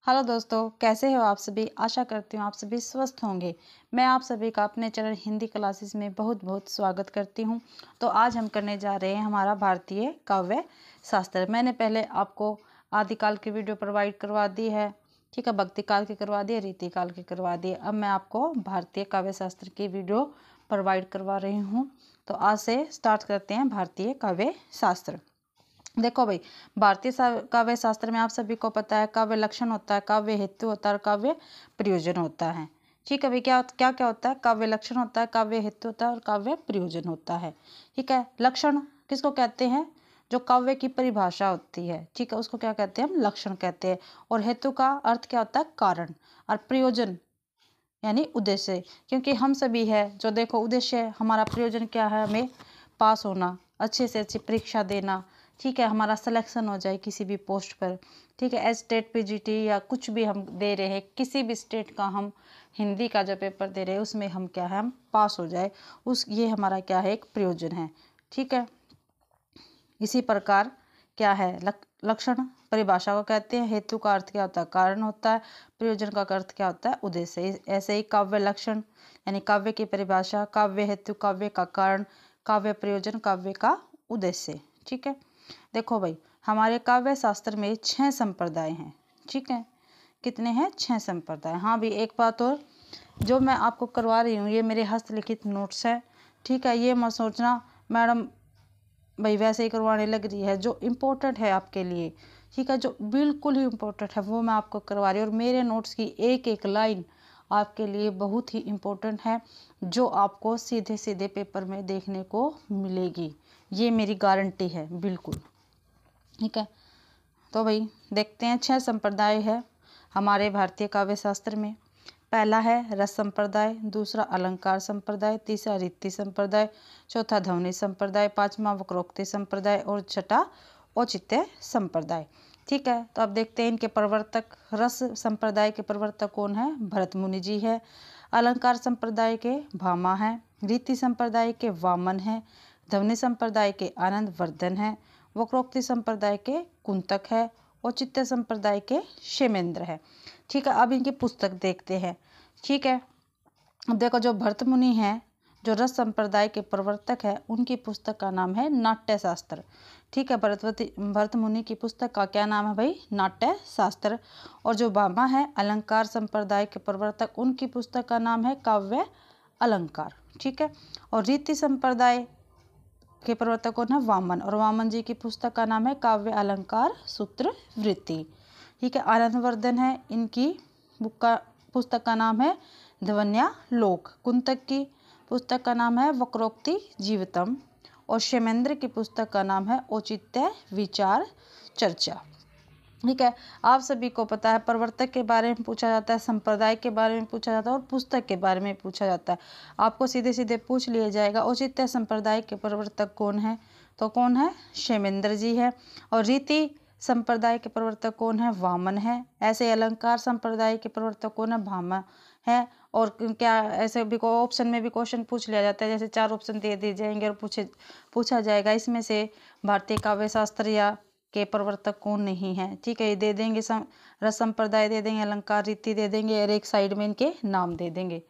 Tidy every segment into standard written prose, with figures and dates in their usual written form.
Hello दोस्तों, कैसे हो आप सभी। आशा करती हूँ आप सभी स्वस्थ होंगे। मैं आप सभी का अपने चैनल हिंदी क्लासेस में बहुत बहुत स्वागत करती हूँ। तो आज हम करने जा रहे हैं हमारा भारतीय काव्य शास्त्र। मैंने पहले आपको आदिकाल की वीडियो प्रोवाइड करवा दी है, ठीक है, भक्ति काल की करवा दी है, रीति काल की करवा दी है। अब मैं आपको भारतीय काव्य शास्त्र की वीडियो प्रोवाइड करवा रही हूँ। तो आज से स्टार्ट करते हैं भारतीय काव्य शास्त्र। देखो भाई, भारतीय काव्य शास्त्र में आप सभी को पता है काव्य लक्षण होता है, काव्य हेतु होता है और काव्य प्रयोजन होता है। ठीक है भाई, क्या क्या क्या होता है? काव्य लक्षण होता है, काव्य हेतु होता है और काव्य प्रयोजन होता है। ठीक है, लक्षण किसको कहते हैं? जो काव्य की परिभाषा होती है, ठीक है, उसको क्या कहते हैं? हम लक्षण कहते हैं। और हेतु का अर्थ क्या होता है? कारण। और प्रयोजन यानी उद्देश्य, क्योंकि हम सभी है जो देखो उद्देश्य हमारा प्रयोजन क्या है? हमें पास होना, अच्छे से अच्छी परीक्षा देना, ठीक है, हमारा सिलेक्शन हो जाए किसी भी पोस्ट पर, ठीक है, एज स्टेट पीजीटी या कुछ भी हम दे रहे हैं, किसी भी स्टेट का हम हिंदी का जो पेपर दे रहे हैं उसमें हम क्या है, हम पास हो जाए, उस ये हमारा क्या है? एक प्रयोजन है। ठीक है, इसी प्रकार क्या है? लक्षण परिभाषा को कहते हैं। हेतु का अर्थ क्या होता है? कारण होता है। प्रयोजन का अर्थ क्या होता है? उद्देश्य। ऐसे ही काव्य लक्षण यानी काव्य की परिभाषा, काव्य हेतु, काव्य का कारण, काव्य प्रयोजन, काव्य का उद्देश्य। ठीक है, देखो भाई, हमारे काव्य शास्त्र में 6 संप्रदाय हैं। ठीक है, कितने हैं? 6 संप्रदाय। हाँ भी एक बात और, जो मैं आपको करवा रही हूँ ये मेरे हस्तलिखित नोट्स है। ठीक है, ये मत सोचना मैडम भाई वैसे ही करवाने लग रही है। जो इम्पोर्टेंट है आपके लिए, ठीक है, जो बिल्कुल ही इम्पोर्टेंट है वो मैं आपको करवा रही हूँ। और मेरे नोट्स की एक एक लाइन आपके लिए बहुत ही इम्पोर्टेंट है, जो आपको सीधे सीधे पेपर में देखने को मिलेगी। ये मेरी गारंटी है बिल्कुल। ठीक है, तो भाई देखते हैं। 6 संप्रदाय है हमारे भारतीय काव्य शास्त्र में। पहला है रस संप्रदाय, दूसरा अलंकार संप्रदाय, तीसरा रीति संप्रदाय, चौथा ध्वनि संप्रदाय, पांचवा वक्रोक्ति संप्रदाय और छठा औचित्य संप्रदाय। ठीक है, तो अब देखते हैं इनके प्रवर्तक। रस संप्रदाय के प्रवर्तक कौन है? भरत मुनि जी है। अलंकार संप्रदाय के भामा है। रीति संप्रदाय के वामन है। ध्वनि संप्रदाय के आनंद वर्धन है। वक्रोक्ति संप्रदाय के कुंतक है। औचित्य संप्रदाय के क्षेमेंद्र है। ठीक है, अब इनकी पुस्तक देखते हैं। ठीक है, अब देखो, जो भरत मुनि हैं, जो रस संप्रदाय के प्रवर्तक है, उनकी पुस्तक का नाम है नाट्य शास्त्र। ठीक है, भरत मुनि की पुस्तक का क्या नाम है भाई? नाट्य शास्त्र। और जो भामा है अलंकार संप्रदाय के प्रवर्तक, उनकी पुस्तक का नाम है काव्य अलंकार। ठीक है, और रीति संप्रदाय के प्रवर्तक कौन है? वामन। और वामन जी की पुस्तक का नाम है काव्य अलंकार सूत्र वृत्ति। ठीक है, आनंदवर्धन है, इनकी पुस्तक का नाम है ध्वन्यालोक। कुंतक की पुस्तक का नाम है वक्रोक्ति जीवितम। और क्षेमेंद्र की पुस्तक का नाम है औचित्य विचार चर्चा। ठीक है, आप सभी को पता है प्रवर्तक के बारे में पूछा जाता है, संप्रदाय के बारे में पूछा जाता है और पुस्तक के बारे में पूछा जाता है। आपको सीधे सीधे पूछ लिया जाएगा औचित्य संप्रदाय के प्रवर्तक कौन है? तो कौन है? क्षेमेंद्र जी है। और रीति संप्रदाय के प्रवर्तक कौन है? वामन है। ऐसे अलंकार संप्रदाय के प्रवर्तक कौन है? भामा है। और क्या ऐसे भी ऑप्शन में भी क्वेश्चन पूछ लिया जाता है, जैसे 4 ऑप्शन दे दिए जाएंगे और पूछा जाएगा इसमें से भारतीय काव्य शास्त्र या के प्रवर्तक कौन नहीं है। ठीक है, ये दे देंगे, रस संप्रदाय दे देंगे, अलंकार रीति दे देंगे और एक साइड में इनके नाम दे देंगे।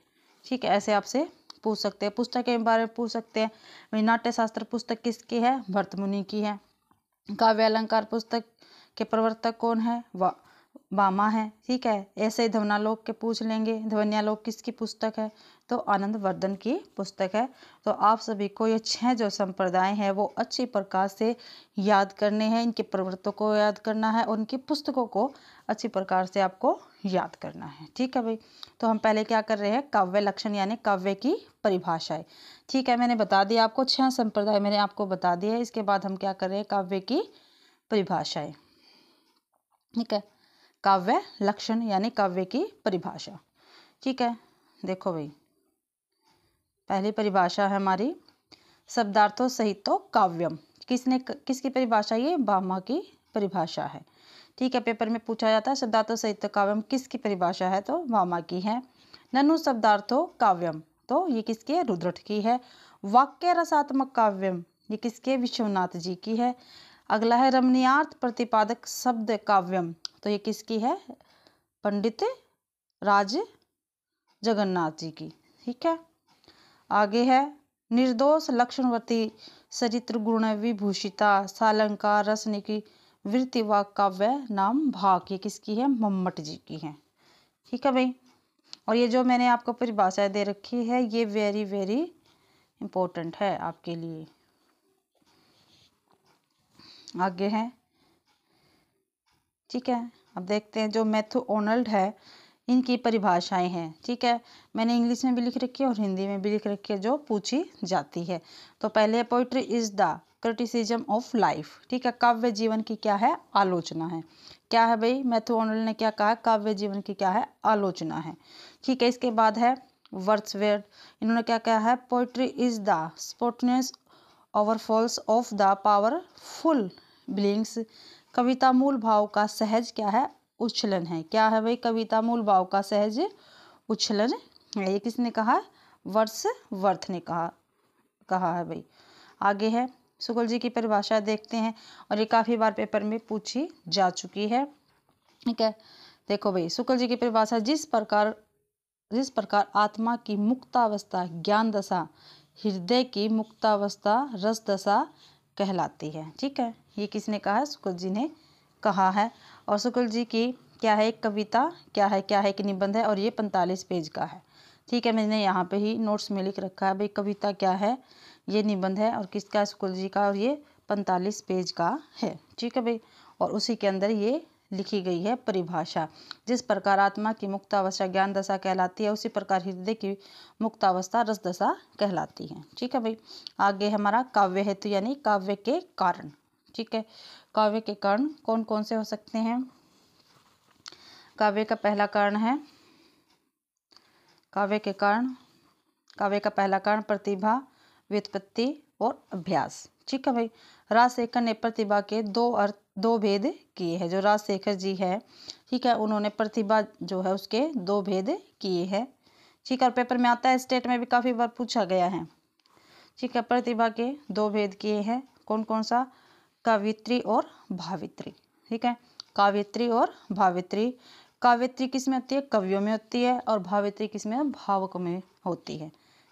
ठीक है, ऐसे आपसे पूछ सकते हैं। पुस्तक के बारे में पूछ सकते हैं। नाट्य शास्त्र पुस्तक किसकी है? भरत मुनि की है। काव्य अलंकार पुस्तक के प्रवर्तक कौन है? वामा है। ठीक है, ऐसे ही ध्वन्यालोक के पूछ लेंगे। ध्वन्यालोक किसकी पुस्तक है? तो आनंद वर्धन की पुस्तक है। तो आप सभी को ये 6 जो संप्रदाय हैं वो अच्छी प्रकार से याद करने हैं, इनके प्रवर्तकों को याद करना है और उनकी पुस्तकों को अच्छी प्रकार से आपको याद करना है। ठीक है भाई, तो हम पहले क्या कर रहे हैं? काव्य लक्षण यानी काव्य की परिभाषाएं। ठीक है, मैंने बता दिया आपको 6 संप्रदाय मैंने आपको बता दिए। इसके बाद हम क्या कर रहे हैं? काव्य की परिभाषाएं। ठीक है, काव्य लक्षण यानी काव्य की परिभाषा। ठीक है, देखो भाई, पहली परिभाषा है हमारी शब्दार्थों सहित तो काव्यम। किसकी परिभाषा? ये भामा की परिभाषा है। ठीक है, पेपर में पूछा जाता है शब्दार्थों सहित तो काव्यम किसकी परिभाषा है? तो भामा की है। ननु शब्दार्थों काव्यम, तो ये किसकी है? रुद्रट की है। वाक्य रसात्मक काव्यम, ये किसके? विश्वनाथ जी की है। अगला है रमणीयार्थ प्रतिपादक शब्द काव्यम, तो ये किसकी है? पंडित राज जगन्नाथ जी की। ठीक है, आगे है निर्दोष लक्षणवती चरित्र गुण विभूषिता सालंकार रसने की वृत्ति व काव्य नाम भाग, ये किसकी है? मम्मट जी की है। ठीक है भाई, और ये जो मैंने आपको परिभाषा दे रखी है ये वेरी वेरी इंपॉर्टेंट है आपके लिए। आगे है, ठीक है, अब देखते हैं जो मैथ्यू आर्नल्ड है इनकी परिभाषाएं हैं। ठीक है, मैंने इंग्लिश में भी लिख रखी है और हिंदी में भी लिख रखी है जो पूछी जाती है। तो पहले है poetry is the criticism of life. ठीक है, काव्य जीवन की क्या है? आलोचना है। क्या है भाई? मैथ्यू आर्नल्ड ने क्या कहा? काव्य जीवन की क्या है? आलोचना है। ठीक है, इसके बाद है वर्ड्सवर्थ, इन्होंने क्या कहा है? Poetry is the spontaneous overfalls of the powerful feelings. कविता मूल भाव का सहज क्या है? उच्छलन है। क्या है भाई? कविता मूल भाव का सहज उच्छलन है। ये किसने कहा? वर्ड्सवर्थ ने कहा है भाई। आगे है शुक्ल जी की परिभाषा देखते हैं, और ये काफी बार पेपर में पूछी जा चुकी है। ठीक है, देखो भाई, शुक्ल जी की परिभाषा जिस प्रकार आत्मा की मुक्तावस्था ज्ञान दशा, हृदय की मुक्तावस्था रस दशा कहलाती है। ठीक है, ये किसने कहा है? शुक्ल जी ने कहा है। और शुक्ल जी की क्या है? एक कविता क्या है एक निबंध है, और ये 45 पेज का है। ठीक है, मैंने यहाँ पे ही नोट्स में लिख रखा है भाई कविता क्या है, ये निबंध है और किसका है? शुक्ल जी का, और ये 45 पेज का है। ठीक है भाई, और उसी के अंदर ये लिखी गई है परिभाषा, जिस प्रकार आत्मा की मुक्तावस्था ज्ञान दशा कहलाती है उसी प्रकार हृदय की मुक्तावस्था रस दशा कहलाती है। ठीक है भाई, आगे हमारा काव्य हेतु यानी काव्य के कारण। ठीक है, काव्य के कारण कौन कौन से हो सकते हैं? काव्य का पहला कारण है काव्य का पहला कारण प्रतिभा, व्युत्पत्ति और अभ्यास। ठीक है भाई, राजशेखर ने प्रतिभा के दो भेद किए हैं। जो राजशेखर जी है, ठीक है, उन्होंने प्रतिभा जो है उसके 2 भेद किए हैं। ठीक है, और पेपर में आता है, स्टेट में भी काफी बार पूछा गया है। ठीक है, प्रतिभा के 2 भेद किए हैं। कौन कौन सा? काव्यत्री और भावित्री। ठीक है, काव्यत्री और भावित्री। काव्यत्री किस में होती है? कवियों में होती है, और भावित्री किस में? भावकों में होती है।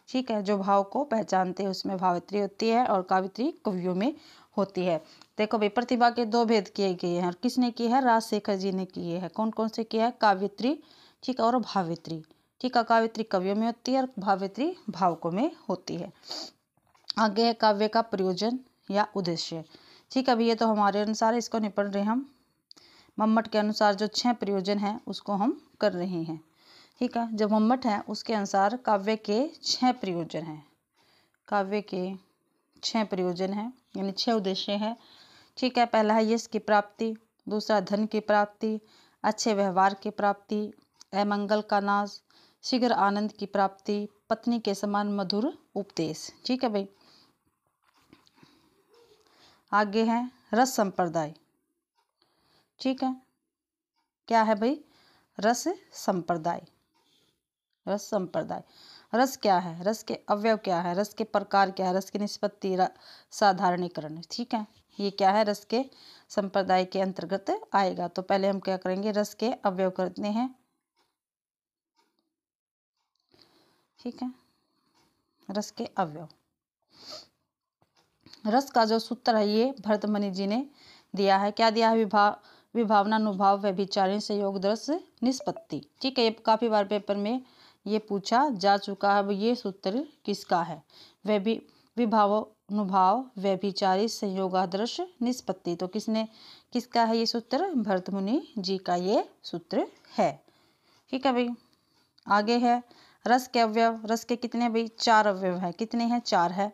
ठीक है, जो भाव को पहचानते हैं उसमें भावित्री होती है, और काव्यत्री कवियों में होती है। देखो भाई, प्रतिभा के 2 भेद किए गए हैं, और किसने किए हैं? राजशेखर जी ने किए हैं। कौन कौन से किया है? काव्यत्री, ठीक है, और भावित्री। ठीक है, काव्यत्री कवियों में होती है और भावित्री भावकों में होती है। आगे है काव्य का प्रयोजन या उद्देश्य। ठीक है, अभी ये तो हमारे अनुसार इसको निपट रहे हम। मम्मट के अनुसार जो 6 प्रयोजन हैं उसको हम कर रहे हैं। ठीक है, जो मम्मट है उसके अनुसार काव्य के 6 प्रयोजन हैं। काव्य के 6 प्रयोजन हैं, यानी 6 उद्देश्य हैं। ठीक है, पहला है यश की प्राप्ति, दूसरा धन की प्राप्ति, अच्छे व्यवहार की प्राप्ति, अमंगल का नाश, शीघ्र आनंद की प्राप्ति, पत्नी के समान मधुर उपदेश। ठीक है भाई, आगे है रस संप्रदाय। ठीक है, क्या है भाई? रस संप्रदाय। रस संप्रदाय, रस क्या है? रस के अवयव क्या है? रस के प्रकार क्या है? रस की निष्पत्ति, साधारणीकरण। ठीक है, ये क्या है? रस के संप्रदाय के अंतर्गत आएगा। तो पहले हम क्या करेंगे? रस के अवयव करते हैं। ठीक है, रस के अवयव। रस का जो सूत्र है ये भरतमुनि जी ने दिया है। क्या दिया है? विभावना, अनुभाव, व्यभिचारिणी, संयोग, दृश्य, निष्पत्ति। ठीक है, ये काफी बार पेपर में ये पूछा जा चुका है। ये सूत्र किसका है? विभाव, अनुभाव, व्यभिचारी, संयोगादर्श, निष्पत्ति। तो किसका है ये सूत्र? भरतमुनि जी का ये सूत्र है। ठीक है भाई, आगे है रस के अवयव। रस के कितने भाई? 4 अवयव है। कितने हैं? 4 है।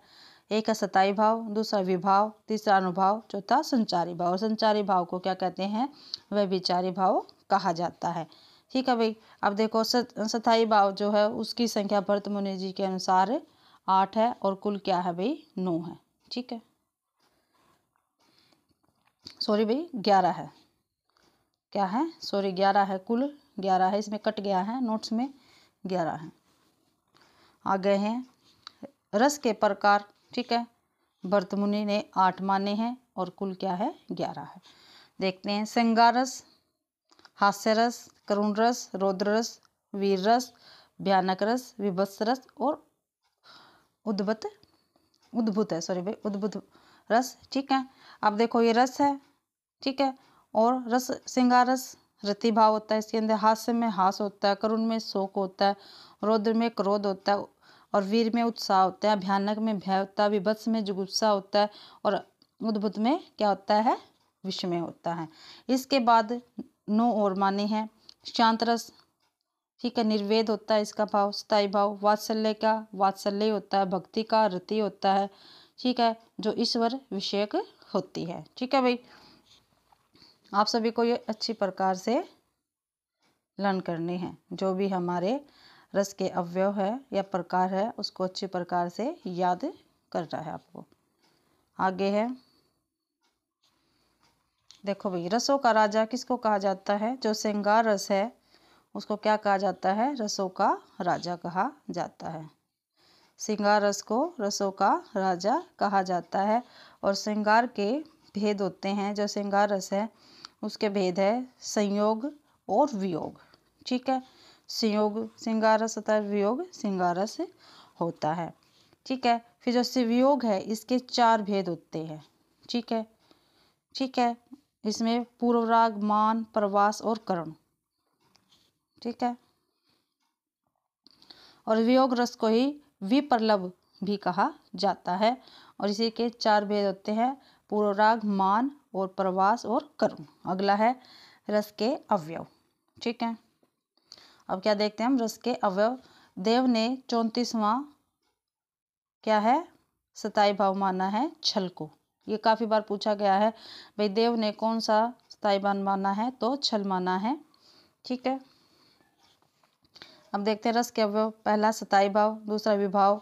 एक है सताई भाव, दूसरा विभाव, तीसरा अनुभाव, चौथा संचारी भाव। और संचारी भाव को क्या कहते हैं? व्यभिचारी भाव कहा जाता है। ठीक है भाई, अब देखो सताई भाव जो है उसकी संख्या भरतमुनि जी के अनुसार 8 है, और कुल क्या है भाई? 9 है। ठीक है, सॉरी भाई 11 है। क्या है? सॉरी 11 है, कुल 11 है, इसमें कट गया है नोट्स में, 11 है। आ गए हैं रस के प्रकार। ठीक है, भरतमुनि ने 8 माने हैं, और कुल क्या है? 11 है। देखते हैं श्रृंगार रस, हास्य रस, करुण रस, रौद्र रस, वीर रस, भयानक रस, विभत्स रस और उद्भुत है, सॉरी भाई, उद्भुत रस। ठीक है, अब देखो ये रस है। ठीक है, और रस श्रृंगार रस रति भाव होता है, इसके अंदर हास्य में हास होता है, करुण में शोक होता है, रौद्र में क्रोध होता है और वीर में उत्साह होता है, भयानक में भय होता है, विभत्स में जुगुप्सा होता है और उद्भुत में क्या होता है, विस्मय होता है। इसके बाद 9 और माने हैं। शांत रस, ठीक है, निर्वेद होता है इसका भाव, स्थायी भाव। वात्सल्य का वात्सल्य होता है, भक्ति का रति होता है। ठीक है, जो ईश्वर विषयक होती है। ठीक है भाई, आप सभी को ये अच्छी प्रकार से लर्न करने हैं। जो भी हमारे रस के अवयव है या प्रकार है उसको अच्छी प्रकार से याद करना है आपको। आगे है, देखो भाई, रसों का राजा किसको कहा जाता है? जो श्रृंगार रस है उसको क्या कहा जाता है? रसों का राजा कहा जाता है। श्रृंगार रस को रसों का राजा कहा जाता है। और श्रृंगार के भेद होते हैं। जो श्रृंगार रस है उसके भेद है संयोग और वियोग। ठीक है, संयोग श्रृंगार रस होता है, वियोग श्रृंगार रस होता है। ठीक है, फिर जो वियोग है इसके 4 भेद होते हैं। ठीक है, ठीक है, इसमें पूर्व राग, मान, प्रवास और करण। ठीक है, और वियोग रस को ही विप्रलभ भी कहा जाता है। और इसी के 4 भेद होते हैं, पूर्व राग, मान और प्रवास और करण। अगला है रस के अवयव। ठीक है, अब क्या देखते हैं हम? रस के अवयव। देव ने 34वां क्या है? स्थायी भाव माना है छल को। ये काफी बार पूछा गया है भाई, देव ने कौन सा स्थायी भाव माना है? तो छल माना है। ठीक है, अब देखते हैं रस के अवयव। पहला स्थायी भाव, दूसरा विभाव,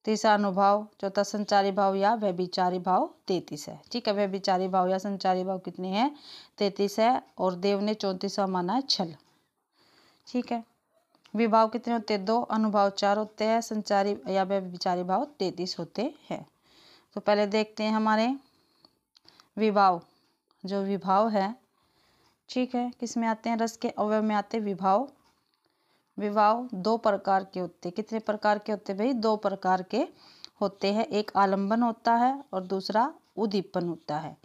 तीसरा अनुभाव, चौथा संचारी भाव या व्यभिचारी भाव 33 है। ठीक है, व्यभिचारी भाव या संचारी भाव कितने हैं? 33 है। और देव ने 34वां माना है छल। ठीक है, विभाव कितने होते हैं? 2, अनुभाव 4 होते हैं, संचारी या व्यभिचारी भाव 33 होते हैं। तो पहले देखते हैं हमारे विभाव। जो विभाव है, ठीक है, किस में आते हैं? रस के अवयव में आते हैं विभाव। विभाव 2 प्रकार के होते हैं। कितने प्रकार के होते हैं भाई? 2 प्रकार के होते हैं। एक आलंबन होता है और दूसरा उद्दीपन होता है।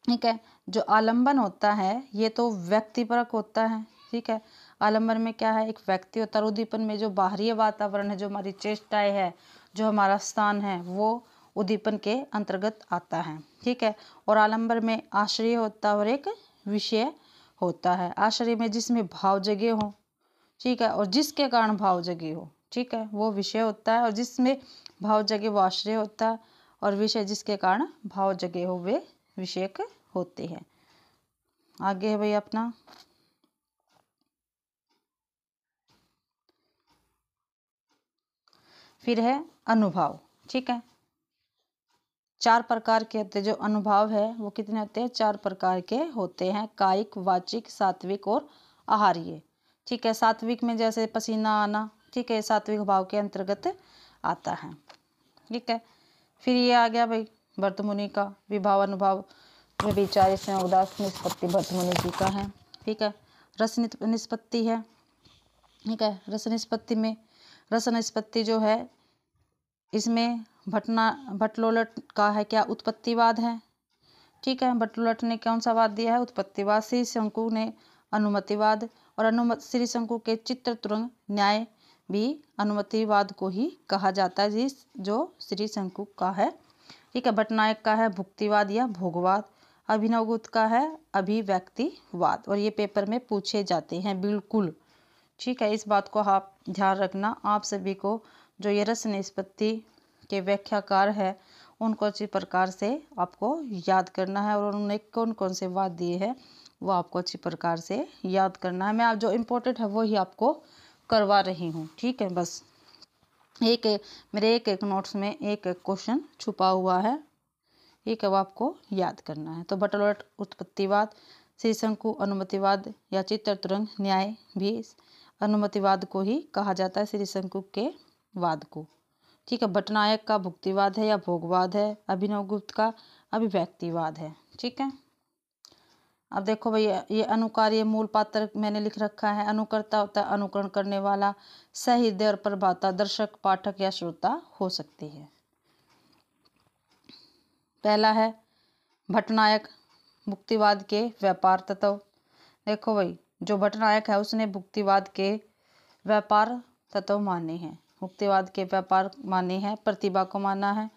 ठीक है, जो आलंबन होता है ये तो व्यक्तिपरक होता है। ठीक है, आलंबन में क्या है? एक व्यक्ति होता है। उद्दीपन में जो बाहरी वातावरण है, जो हमारी चेष्टाएं है, जो हमारा स्थान है, वो उद्दीपन के अंतर्गत आता है। ठीक है, और आलंबन में आश्रय होता है और एक विषय होता है। आश्रय में जिसमें भाव जगे हो, ठीक है, और जिसके कारण भाव जगे हो, ठीक है, वो विषय होता है। और जिसमें भाव जगे वो आश्रय होता है। और विषय जिसके कारण भाव जगे हो वे विषयक होते हैं। आगे है भाई अपना फिर है अनुभाव। ठीक है, 4 प्रकार के होते हैं। जो अनुभाव है वो कितने होते हैं? 4 प्रकार के होते हैं। कायिक, वाचिक, सात्विक और आहार्य। ठीक है, सात्विक में जैसे पसीना आना, ठीक है, सात्विक भाव के अंतर्गत आता है। ठीक है, फिर ये आ गया भाई भर्तमुनि का विभाव अनुभाव व्यभिचार। इसमें उदास निष्पत्ति भर्तमुनि जी का है। ठीक है, रस निष्पत्ति है। ठीक है, रस निष्पत्ति में रस निष्पत्ति जो है इसमें भट्टलोलट का है क्या? उत्पत्तिवाद है। ठीक है, भट्टलोलट ने कौन सा वाद दिया है? उत्पत्तिवाद। श्री शंकु ने अनुमतिवाद। और श्री शंकु के चित्र तुरंग न्याय भी अनुमतिवाद को ही कहा जाता है, जिस जो श्री शंकु का है। ठीक है, भट्टनायक का है भुक्तिवाद या भोगवाद। अभिनवगुप्त का है अभिव्यक्तिवाद। और ये पेपर में पूछे जाते हैं बिल्कुल। ठीक है, इस बात को आप ध्यान रखना। आप सभी को जो ये रस निष्पत्ति के व्याख्याकार है उनको अच्छी प्रकार से आपको याद करना है। और उन्होंने कौन कौन से वाद दिए हैं वो आपको अच्छी प्रकार से याद करना है। मैं आप जो इम्पोर्टेंट है वो ही आपको करवा रही हूँ। ठीक है, बस मेरे एक नोट्स में एक क्वेश्चन छुपा हुआ है, ठीक है, वो आपको याद करना है। तो भट्टलोलट उत्पत्तिवाद, श्री शंकु अनुमतिवाद या चित्र तुरंग न्याय भी अनुमतिवाद को ही कहा जाता है, श्री शंकु के वाद को। ठीक है, भट्टनायक का भुक्तिवाद है या भोगवाद है। अभिनवगुप्त का अभिव्यक्तिवाद है। ठीक है, अब देखो भैया, ये अनुकार, ये मूल पात्र मैंने लिख रखा है। अनुकर्ता होता है अनुकरण करने वाला, सहृदय और प्रभाता दर्शक, पाठक या श्रोता हो सकती है। पहला है भट्टनायक, भुक्तिवाद के व्यापार तत्व। देखो भाई, जो भट्टनायक है उसने भुक्तिवाद के व्यापार तत्व माने हैं, भुक्तिवाद के व्यापार माने हैं, प्रतिभा को माना है,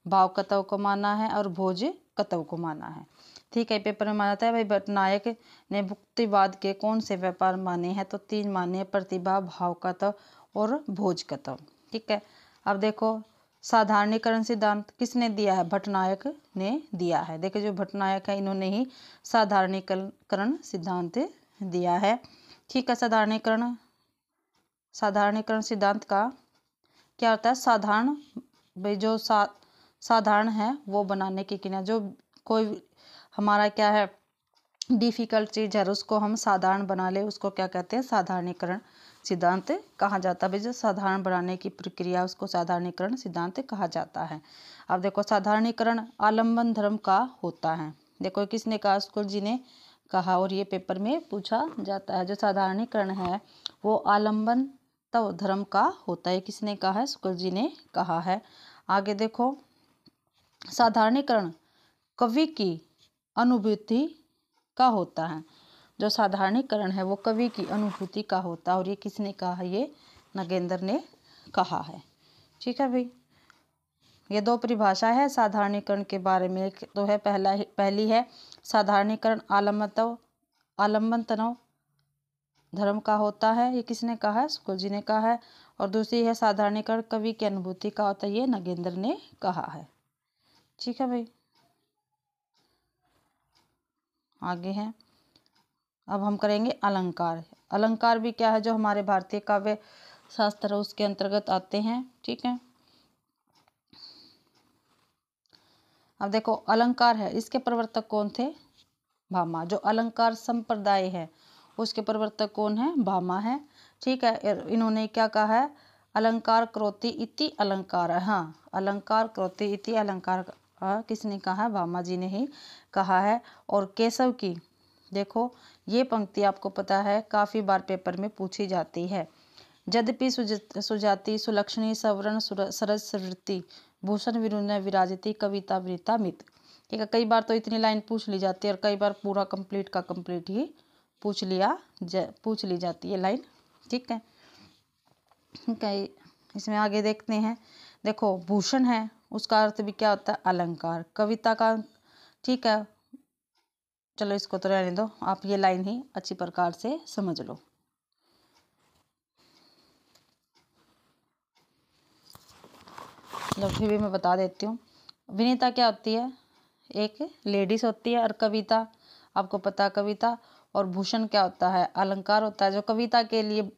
भाव कतव को माना है और भोज कतव को माना है। ठीक है, पेपर में माना था भाई भट्टनायक ने भुक्तिवाद के कौन से व्यापार माने हैं, तो 3 माने हैं, प्रतिभा, भाव कतव और भोज कतव। ठीक है, अब देखो साधारणीकरण सिद्धांत किसने दिया है, भट्टनायक ने दिया है। देखो जो भट्टनायक है इन्होंने ही साधारणीकरण सिद्धांत दिया है। ठीक है, साधारणीकरण सिद्धांत का क्या होता है, साधारण भाई जो साधारण है वो बनाने की क्रिया, जो कोई हमारा क्या है डिफिकल्ट चीज है उसको हम साधारण बना ले, उसको क्या कहते हैं, साधारणीकरण सिद्धांत कहा जाता है। भाई जो साधारण बनाने की प्रक्रिया उसको साधारणीकरण सिद्धांत कहा जाता है। अब देखो साधारणीकरण आलम्बन धर्म का होता है। देखो किसने कहा, स्कूल जी ने कहा, और ये पेपर में पूछा जाता है। जो साधारणीकरण है वो आलम्बन तव धर्म का होता है, किसने कहा है, स्कूल जी ने कहा है। आगे देखो साधारणीकरण कवि की अनुभूति का होता है। जो साधारणीकरण है वो कवि की अनुभूति का होता है, और ये किसने कहा है, ये नगेंद्र ने कहा है। ठीक है भाई, ये 2 परिभाषा है साधारणीकरण के बारे में। एक तो है पहली है साधारणीकरण आलम्बन तनव धर्म का होता है, ये किसने कहा है, स्कूल जी ने कहा है। और दूसरी है साधारणीकरण कवि की अनुभूति का होता है, ये नगेंद्र ने कहा है। ठीक है भाई, आगे हैं, अब हम करेंगे अलंकार। अलंकार भी क्या है, जो हमारे भारतीय काव्य शास्त्र उसके अंतर्गत आते हैं। ठीक है, अब देखो अलंकार है, इसके प्रवर्तक कौन थे, भामा। जो अलंकार संप्रदाय है उसके प्रवर्तक कौन है, भामा है। ठीक है, इन्होंने क्या कहा है, अलंकार करोति इति अलंकार। हाँ, अलंकार करोति इति अलंकार किसने कहा है, भामा जी ने ही कहा है। और केशव की देखो ये पंक्ति आपको पता है काफ़ी बार पेपर में पूछी जाती है। यद्यपि सुजाति सुलक्षणी सवर्ण सरस सवृत्ति भूषण विरुण विराजती कविता वृता मित। ठीक है, कई बार तो इतनी लाइन पूछ ली जाती है और कई बार पूरा कंप्लीट का कंप्लीट ही पूछ ली जाती है लाइन। ठीक है, इसमें आगे देखते हैं। देखो भूषण है उसका अर्थ भी क्या होता है, अलंकार। कविता का, ठीक है चलो इसको तो रहने दो, आप ये लाइन ही अच्छी प्रकार से समझ लो। चलो फिर भी मैं बता देती हूँ। विनीता क्या होती है, एक लेडीज होती है। और कविता आपको पता है, कविता और भूषण क्या होता है, अलंकार होता है। जो कविता के लिए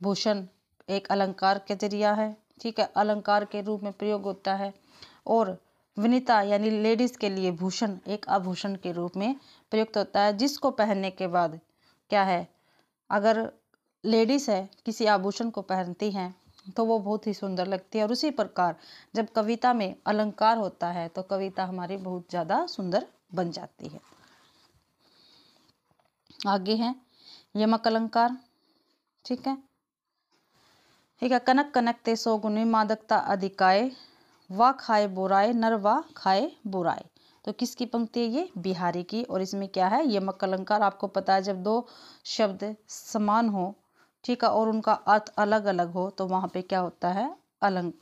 भूषण एक अलंकार के जरिया है। ठीक है, अलंकार के रूप में प्रयोग होता है। और विनीता यानी लेडीज के लिए भूषण एक आभूषण के रूप में प्रयुक्त होता है, जिसको पहनने के बाद क्या है, अगर लेडीज है किसी आभूषण को पहनती हैं तो वो बहुत ही सुंदर लगती है। और उसी प्रकार जब कविता में अलंकार होता है तो कविता हमारी बहुत ज़्यादा सुंदर बन जाती है। आगे है यमक अलंकार। ठीक है, कनक कनक ते सो गुणी मादकता अधिकाय वा खाए बुराए नर वा खाए बुराए। तो किसकी पंक्ति है, ये बिहारी की। और इसमें क्या है, यमक अलंकार। आपको पता है जब 2 शब्द समान हो, ठीक है, और उनका अर्थ अलग अलग हो तो वहाँ पे क्या होता है,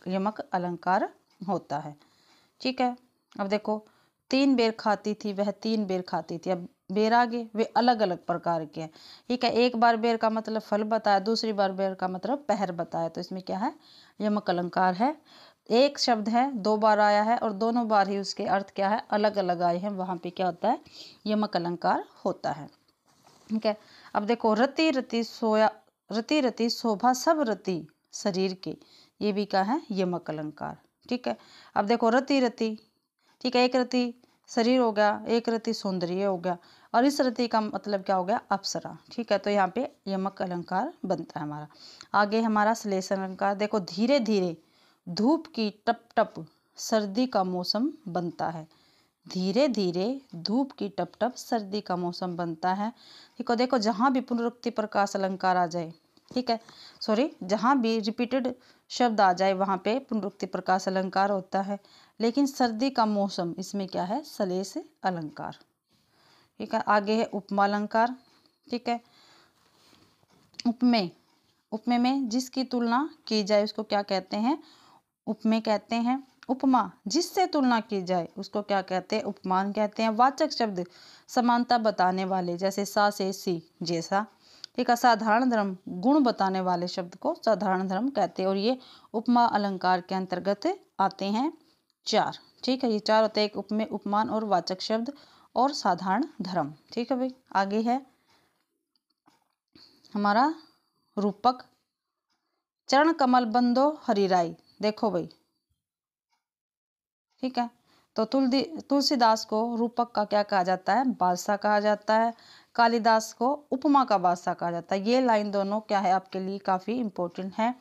यमक अलंकार होता है। ठीक है, अब देखो 3 बेर खाती थी वह 3 बेर खाती थी। अब बेर आगे वे अलग अलग प्रकार के हैं। ठीक है, एक बार बेर का मतलब फल बताया, दूसरी बार बेर का मतलब पहर बताया। तो इसमें क्या है, यमक अलंकार है। एक शब्द है 2 बार आया है और दोनों बार ही उसके अर्थ क्या है, अलग अलग आए हैं, वहाँ पे क्या होता है, यमक अलंकार होता है। ठीक है, अब देखो रति रति शोभा सब रति शरीर के, ये भी क्या है, यमक अलंकार। ठीक है, अब देखो रति, ठीक है, एक रति शरीर हो गया, एक रति सौंदर्य हो गया, और इस रति का मतलब क्या हो गया, अप्सरा। ठीक है, तो यहाँ पे यमक अलंकार बनता है हमारा। आगे हमारा श्लेष अलंकार। देखो धीरे धीरे धूप की टप टप सर्दी का मौसम बनता है। धीरे धीरे धूप की टप टप सर्दी का मौसम बनता है। ठीक है, देखो जहाँ भी पुनरुक्ति प्रकाश अलंकार आ जाए, ठीक है, सॉरी, जहाँ भी रिपीटेड शब्द आ जाए वहाँ पे पुनरुक्ति प्रकाश अलंकार होता है। लेकिन सर्दी का मौसम, इसमें क्या है, सलेस अलंकार। ठीक है, आगे है उपमा अलंकार। ठीक है, उपमेय, उपमेय में जिसकी तुलना की जाए उसको क्या कहते हैं, उपमेय कहते हैं। उपमा, जिससे तुलना की जाए उसको क्या कहते हैं, उपमान कहते हैं। वाचक शब्द समानता बताने वाले, जैसे सा से सी, जैसा। ठीक है, साधारण धर्म, गुण बताने वाले शब्द को साधारण धर्म कहते हैं। और ये उपमा अलंकार के अंतर्गत आते हैं 4। ठीक है, ये 4 होते हैं, एक उपमेय, उपमान और वाचक शब्द और साधारण धर्म। ठीक है भाई, आगे है हमारा रूपक। चरण कमल बंदो हरिराई, देखो भाई, ठीक है, तो तुलसीदास को रूपक का क्या कहा जाता है, बादशाह कहा जाता है। कालिदास को उपमा का बादशाह कहा जाता है। ये लाइन दोनों क्या है आपके लिए काफी इंपॉर्टेंट है।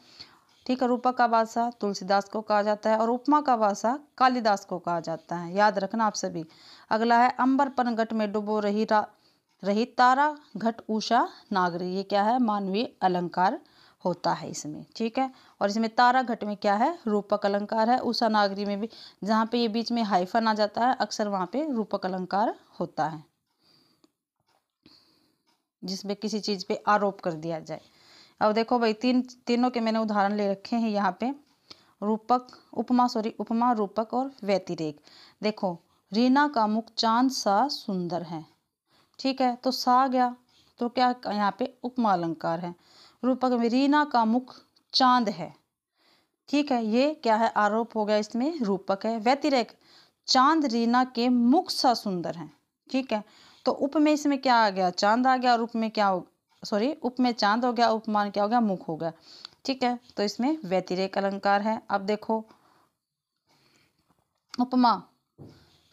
ठीक है, रूपक का बादशाह तुलसीदास को कहा जाता है और उपमा का बादशाह कालिदास को कहा जाता है, याद रखना आप सभी। अगला है अंबर पन घट में डुबो रही तारा घट उषा नागरी, ये क्या है, मानवीय अलंकार होता है इसमें। ठीक है, और इसमें तारा घट में क्या है, रूपक अलंकार है। उषा नागरी में भी जहाँ पे ये बीच में हाइफन आ जाता है अक्सर वहाँ पे रूपक अलंकार होता है, जिसमें किसी चीज पे आरोप कर दिया जाए। अब देखो भाई, तीनों के मैंने उदाहरण ले रखे हैं यहाँ पे, रूपक, उपमा, रूपक और व्यतिरेक। देखो, रीना का मुख चांद सा सुंदर है। ठीक है, तो सा आ गया, तो क्या यहाँ पे उपमा अलंकार है। रूपक में रीना का मुख चांद है। ठीक है, ये क्या है, आरोप हो गया, इसमें रूपक है। व्यतिरेक, चांद रीना के मुख सा सुंदर है। ठीक है, तो उप में इसमें क्या आ गया, चांद आ गया, और उप में क्या हो, सॉरी, उप में चांद हो गया, उपमान क्या हो गया, मुख हो गया। ठीक है, तो इसमें व्यतिरेक अलंकार है। अब देखो उपमा,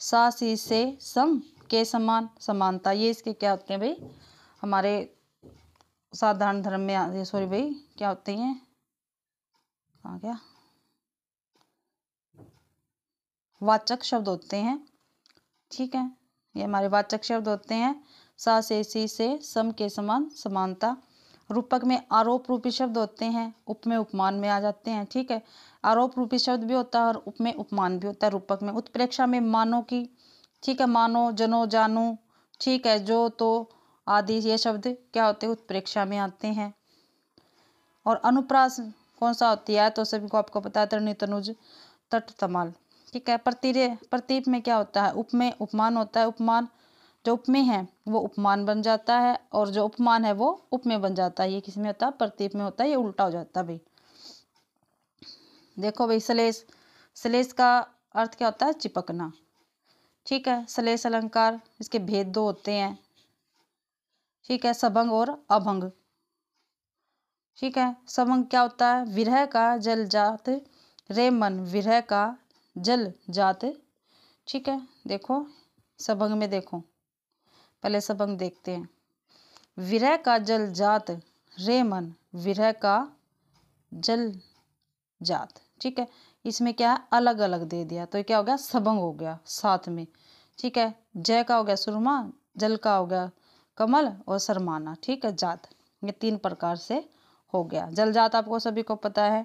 सा सी से सम के समान, समानता, ये इसके क्या होते हैं भाई, हमारे साधारण धर्म में, सॉरी भाई, क्या होते हैं, कहाँ गया, वाचक शब्द होते हैं। ठीक है, ये हमारे वाचक शब्द होते हैं। सा से सी से सम के समान, समानता। रूपक में आरोप रूपी शब्द होते हैं, उपमेय उपमान में आ जाते हैं। ठीक है, आरोप रूपी शब्द भी होता है और उपमेय उपमान भी होता है रूपक में। उत्प्रेक्षा में मानो की, ठीक है, मानो, जनो, जानो, ठीक है, जो, तो आदि ये शब्द क्या होते हैं, उत्प्रेक्षा में आते हैं। और अनुप्रास कौन सा होती है, तो सभी को आपको पता है, तृणी, तनुज, तट, तमाल। ठीक है, प्रतीप में क्या होता है, उपमेय उपमान होता है। उपमान, जो उपमेय है वो उपमान बन जाता है और जो उपमान है वो उपमेय बन जाता है। ये किस में होता है, प्रतीप में होता है, ये उल्टा हो जाता है भाई। देखो भाई, सलेस, सलेस का अर्थ क्या होता है, चिपकना। ठीक है, सलेस अलंकार, इसके भेद 2 होते हैं। ठीक है, सबंग और अभंग। ठीक है, सबंग क्या होता है, विरह का जल जात रे मन, विरह का जल जात। ठीक है, देखो सबंग में देखो, पहले सबंग देखते हैं। विरह का जल जात रे मन, विरह का जल जात। ठीक है, इसमें क्या है, अलग अलग दे दिया, तो क्या हो गया, सबंग हो गया साथ में। ठीक है, जय का हो गया सुरमा, जल का हो गया कमल और शर्माना। ठीक है, जात, ये 3 प्रकार से हो गया। जल जात आपको सभी को पता है।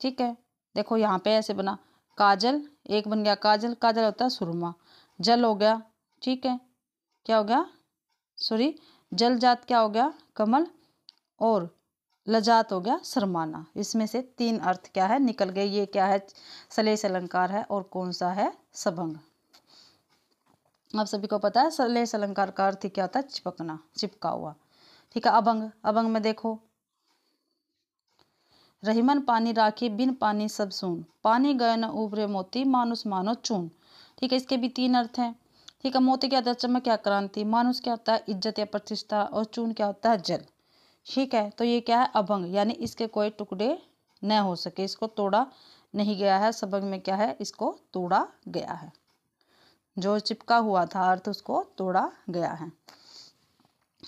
ठीक है, देखो यहाँ पे ऐसे बना, काजल, एक बन गया काजल, काजल होता है सुरमा, जल हो गया, ठीक है, क्या हो गया, सॉरी, जल जात क्या हो गया, कमल, और लजात हो गया शर्माना। इसमें से 3 अर्थ क्या है, निकल गए। ये क्या है, सलेस अलंकार है, और कौन सा है, सबंग। आप सभी को पता है सलेस अलंकार का अर्थ क्या होता है, चिपकना, चिपका हुआ। ठीक है, अभंग, अभंग में देखो, रहीमन पानी राखी बिन पानी सब सून, पानी गए न उभरे मोती, मानुष मानो चून। ठीक है, इसके भी 3 अर्थ हैं। ठीक है, मोती क्या होता है, चमक या क्रांति, मानुष क्या होता है, इज्जत या प्रतिष्ठा, और चून क्या होता है, जल। ठीक है, तो ये क्या है, अभंग, यानी इसके कोई टुकड़े न हो सके, इसको तोड़ा नहीं गया है। सबंग में क्या है, इसको तोड़ा गया है, जो चिपका हुआ था अर्थ उसको तोड़ा गया है।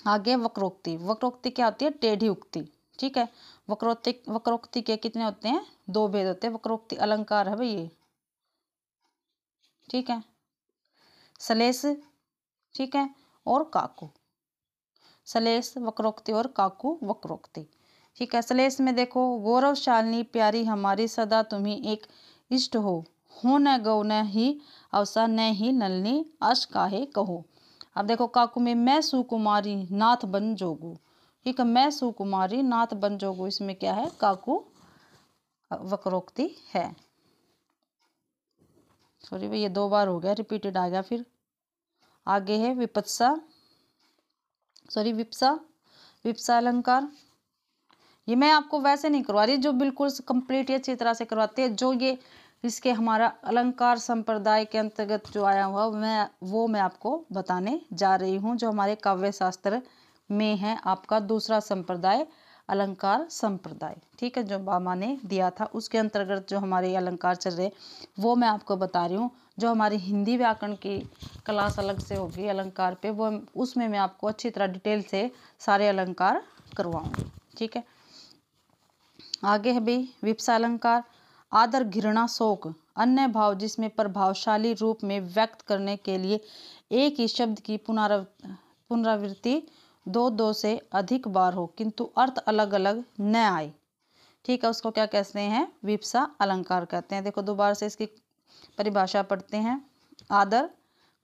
आगे वक्रोक्ति, वक्रोक्ति क्या होती है, टेढ़ी उक्ति। ठीक है, वक्रोक्ति के कितने होते हैं, 2 भेद होते हैं। वक्रोक्ति अलंकार है भाई ये। ठीक है, सलेस, ठीक है, और काकू। सलेस वक्रोक्ति और काकू वक्रोक्ति, ठीक है। सलेस में देखो, गौरवशालिनी प्यारी हमारी सदा तुम्ही एक इष्ट हो न गौ न ही अवसा न ही नलनी अश काहे कहो। अब देखो काकू में मैं सुकुमारी नाथ बन जोगू, ठीक है, मैं सुकुमारी नाथ बन जोगू, इसमें क्या है, काकू वक्रोक्ति है। सॉरी भाई, ये 2 बार हो गया, रिपीटेड आ गया। फिर आगे है विपत्सा, सॉरी विप्सा, विप्सा अलंकार। ये मैं आपको वैसे नहीं करवा रही जो बिल्कुल कंप्लीट अच्छी तरह से करवाते हैं, जो ये इसके हमारा अलंकार संप्रदाय के अंतर्गत जो आया हुआ मैं आपको बताने जा रही हूँ, जो हमारे काव्य शास्त्र में है आपका दूसरा संप्रदाय, अलंकार संप्रदाय, ठीक है, जो बाबा ने दिया था उसके अंतर्गत जो हमारे अलंकार चल रहे वो मैं आपको बता रही हूँ। जो हमारी हिंदी व्याकरण की क्लास अलग से होगी अलंकार पे, वो उसमें मैं आपको अच्छी तरह डिटेल से सारे अलंकार करवाऊंगी, ठीक है। आगे है भाई विप्सा अलंकार। आदर घृणा शोक अन्य भाव जिसमें प्रभावशाली रूप में व्यक्त करने के लिए एक ही शब्द की पुनरावृत्ति दो से अधिक बार हो किंतु अर्थ अलग अलग न आए, ठीक है, उसको क्या कहते हैं, विप्सा अलंकार कहते हैं। देखो दोबारा से इसकी परिभाषा पढ़ते हैं। आदर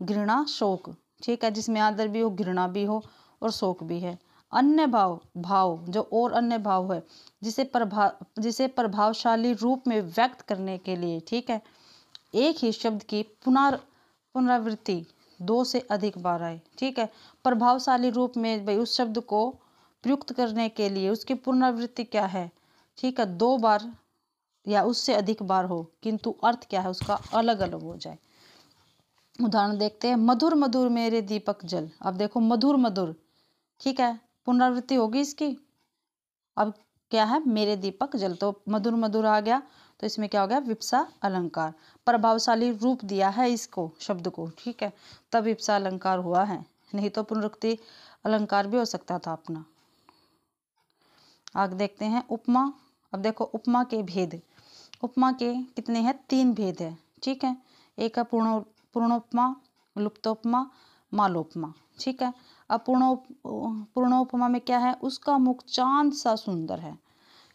घृणा शोक, ठीक है, जिसमें आदर भी हो, घृणा भी हो और शोक भी है। अन्य भाव जो और अन्य भाव है जिसे प्रभावशाली रूप में व्यक्त करने के लिए, ठीक है, एक ही शब्द की पुनरावृत्ति 2 से अधिक बार आए, ठीक है। प्रभावशाली रूप में भाई उस शब्द को प्रयुक्त करने के लिए उसकी पुनरावृत्ति क्या है, ठीक है, 2 बार या उससे अधिक बार हो किंतु अर्थ क्या है उसका अलग अलग हो जाए। उदाहरण देखते हैं। मधुर मधुर मेरे दीपक जल। अब देखो मधुर मधुर, ठीक है, पुनरावृत्ति होगी इसकी। अब क्या है, मेरे दीपक जल, तो मधुर मधुर आ गया, तो इसमें क्या हो गया, विप्सा अलंकार। प्रभावशाली रूप दिया है इसको शब्द को, ठीक है, तब विप्सा अलंकार हुआ है, नहीं तो पुनरुक्ति अलंकार भी हो सकता था अपना। आगे देखते हैं उपमा। अब देखो उपमा के भेद, उपमा के कितने हैं, 3 भेद है, ठीक है। एक है पूर्णोपमा, लुप्तोपमा, मालोपमा, ठीक है। अब पूर्णोपमा में क्या है, उसका मुख चांद सा सुंदर है,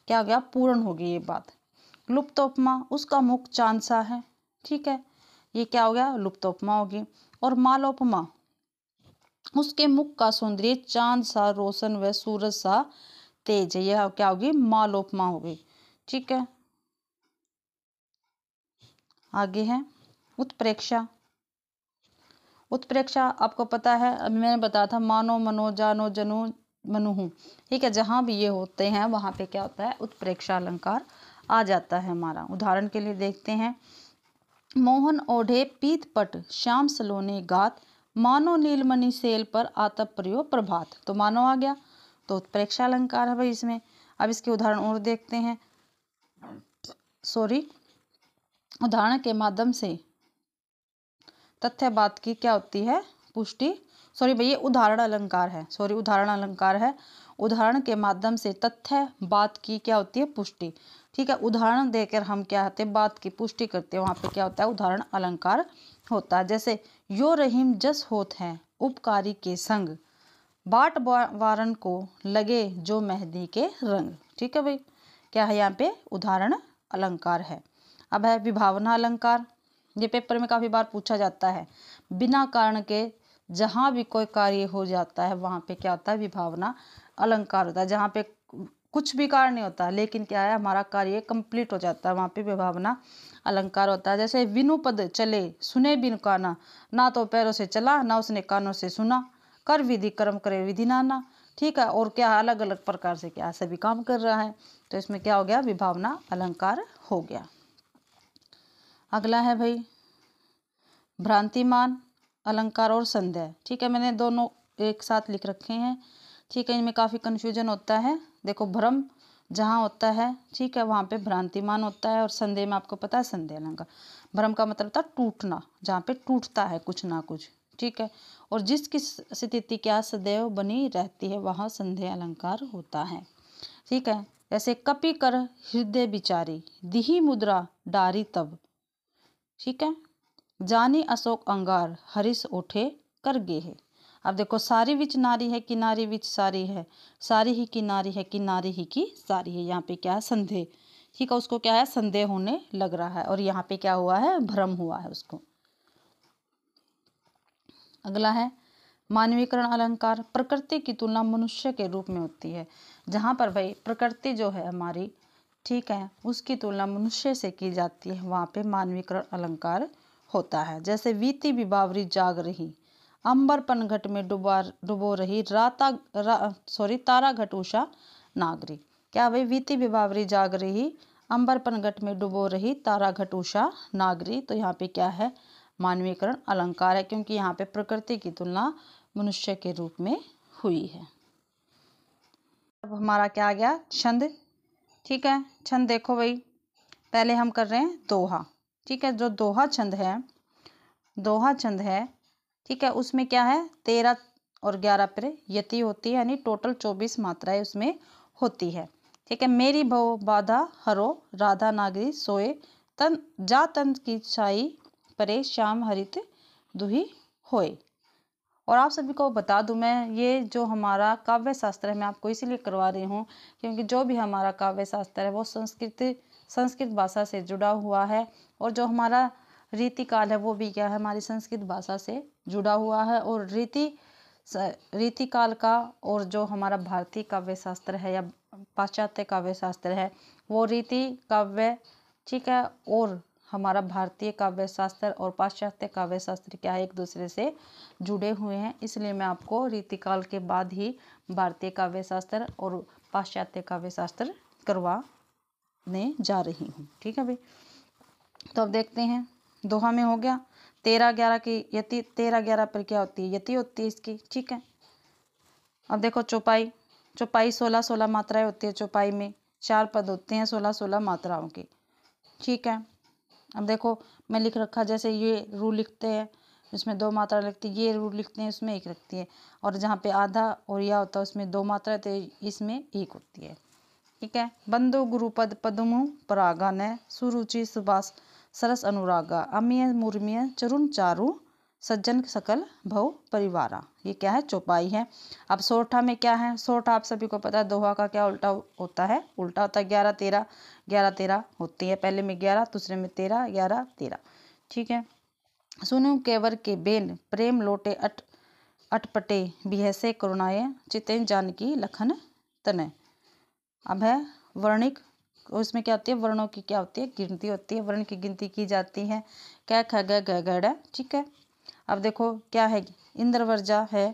क्या हो गया, पूर्ण होगी ये बात। लुप्तोपमा उसका मुख चांद सा है, ठीक है, ये क्या हो गया, लुप्तोपमा होगी। और मालोपमा उसके मुख का सौंदर्य चांद सा रोशन व सूरज सा तेज है, यह क्या होगी, मालोपमा होगी, ठीक है। आगे है उत्प्रेक्षा। उत्प्रेक्षा आपको पता है, अभी मैंने बताया था, मानो मनो जानो जनु मनुहु, ठीक है, जहां भी ये होते हैं वहां पे क्या होता है, उत्प्रेक्षा अलंकार आ जाता है हमारा। उदाहरण के लिए देखते हैं। मोहन ओढ़े पीत पट श्याम सलोने गात मानो नीलमणि सेल पर आतप प्रयो प्रभात, तो मानो आ गया, तो उत्प्रेक्षा अलंकार है भाई इसमें। अब इसके उदाहरण और देखते हैं, उदाहरण के माध्यम से तथ्य बात की क्या होती है, पुष्टि, भैया उदाहरण अलंकार है, उदाहरण अलंकार है। उदाहरण के माध्यम से तथ्य बात की क्या होती है, पुष्टि, ठीक है। उदाहरण देकर हम क्या होते हैं, बात की पुष्टि करते हैं, वहां पे क्या होता है, उदाहरण अलंकार होता है। जैसे यो रहीम जस होत है उपकारी के संग बाट वारन को लगे जो मेहंदी के रंग, ठीक है भाई, क्या है यहाँ पे, उदाहरण अलंकार है। अब है विभावना अलंकार। ये पेपर में काफी बार पूछा जाता है। बिना कारण के जहां भी कोई कार्य हो जाता है वहां पे क्या होता है, विभावना अलंकार होता है। जहां पे कुछ भी कारण नहीं होता लेकिन क्या है, हमारा कार्य कंप्लीट हो जाता है, वहां पे विभावना अलंकार होता है। जैसे विनु पद चले सुने बिनु काना, ना तो पैरों से चला ना उसने कानों से सुना, कर विधि कर्म करे विधि नाना, ठीक है। और क्या अलग अलग प्रकार से क्या सभी काम कर रहा है, तो इसमें क्या हो गया, विभावना अलंकार हो गया। अगला है भाई भ्रांतिमान अलंकार और संदेह, ठीक है, मैंने दोनों एक साथ लिख रखे हैं, ठीक है, इनमें काफ़ी कन्फ्यूजन होता है। देखो भ्रम जहाँ होता है, ठीक है, वहाँ पे भ्रांतिमान होता है, और संदेह में आपको पता है संदेह अलंकार। भ्रम का मतलब था टूटना, जहाँ पे टूटता है कुछ ना कुछ, ठीक है, और जिसकी स्थिति क्या सदैव बनी रहती है वहाँ संदेह अलंकार होता है, ठीक है। जैसे कपि कर हृदय विचारी दिही मुद्रा डारी तब, ठीक है, जानी अशोक अंगार हरिश उठे कर गे है। अब देखो सारी विच नारी है, किनारी विच सारी है, सारी ही किनारी है, किनारी ही की सारी है। यहाँ पे क्या है, संदेह, ठीक है, उसको क्या है, संदेह होने लग रहा है, और यहाँ पे क्या हुआ है, भ्रम हुआ है उसको। अगला है मानवीकरण अलंकार। प्रकृति की तुलना मनुष्य के रूप में होती है। जहाँ पर भाई प्रकृति जो है हमारी, ठीक है, उसकी तुलना मनुष्य से की जाती है, वहाँ पे मानवीकरण अलंकार होता है। जैसे वीती बिबावरी जाग रही, अंबर पनघट में डुबो रही, तारा घट उषा नागरी। क्या भाई, वीती बिबावरी जाग रही, अंबर पनघट में डुबो रही, तारा घट उषा नागरी। तो यहाँ पे क्या है, मानवीकरण अलंकार है, क्योंकि यहाँ पे प्रकृति की तुलना मनुष्य के रूप में हुई है। अब हमारा क्या आ गया, छंद। ठीक है, छंद देखो भाई, पहले हम कर रहे हैं दोहा। ठीक है, जो दोहा छंद है, दोहा छंद है, ठीक है, उसमें क्या है, 13 और 11 पर यति होती है, यानी टोटल 24 मात्राएं उसमें होती है। ठीक है, मेरी भव बाधा हरो, राधा नागरी सोए, तन की छाई परे, श्याम हरित दुही होए। और आप सभी को बता दूं, मैं ये जो हमारा काव्य शास्त्र है, मैं आपको इसीलिए करवा रही हूँ क्योंकि जो भी हमारा काव्य शास्त्र है वो संस्कृत भाषा से जुड़ा हुआ है, और जो हमारा रीतिकाल है वो भी क्या है, हमारी संस्कृत भाषा से जुड़ा हुआ है। और रीतिकाल का और जो हमारा भारतीय काव्य शास्त्र है या पाश्चात्य काव्य शास्त्र है, वो रीति काव्य, ठीक है, और हमारा भारतीय काव्य शास्त्र और पाश्चात्य काव्य शास्त्र क्या है, एक दूसरे से जुड़े हुए हैं। इसलिए मैं आपको रीतिकाल के बाद ही भारतीय काव्य शास्त्र और पाश्चात्य काव्य शास्त्र करवाने जा रही हूँ। ठीक है भाई, तो अब देखते हैं, दोहा में हो गया 13-11 की यति, 13-11 पर क्या होती है, यति होती है इसकी। ठीक है, अब देखो चौपाई, 16-16 मात्राएं होती है चौपाई में, 4 पद होते हैं 16-16 मात्राओं के। ठीक है, अब देखो मैं लिख रखा, जैसे ये रू लिखते हैं इसमें 2 मात्रा लगती है, ये रू लिखते हैं उसमें 1 लगती है, और जहाँ पे आधा और या होता है उसमें 2 मात्रा, तो इसमें 1 होती है। ठीक है, बंदो गुरुपद पदमु परागा न, सुरुचि सुबास सरस अनुरागा, अमीय मुर्मीय चरुण चारु, सज्जन सकल भव परिवारा। ये क्या है, चौपाई है। अब सोरठा में क्या है, सोरठा आप सभी को पता है दोहा का क्या उल्टा होता है, उल्टा होता है 11-13, 11-13 होती है, पहले में 11, दूसरे में 13, 11-13। ठीक है, सुनु केवर के बेन, प्रेम लोटे अटपटे, बिहसे करुणाए, चितेन जानकी लखन तनय। अब है वर्णिक, उसमें क्या होती है, वर्णों की क्या होती है, गिनती होती है, वर्ण की गिनती की जाती है, क ख ग घ गड़। ठीक है, अब देखो क्या है, इंद्रवर्जा है।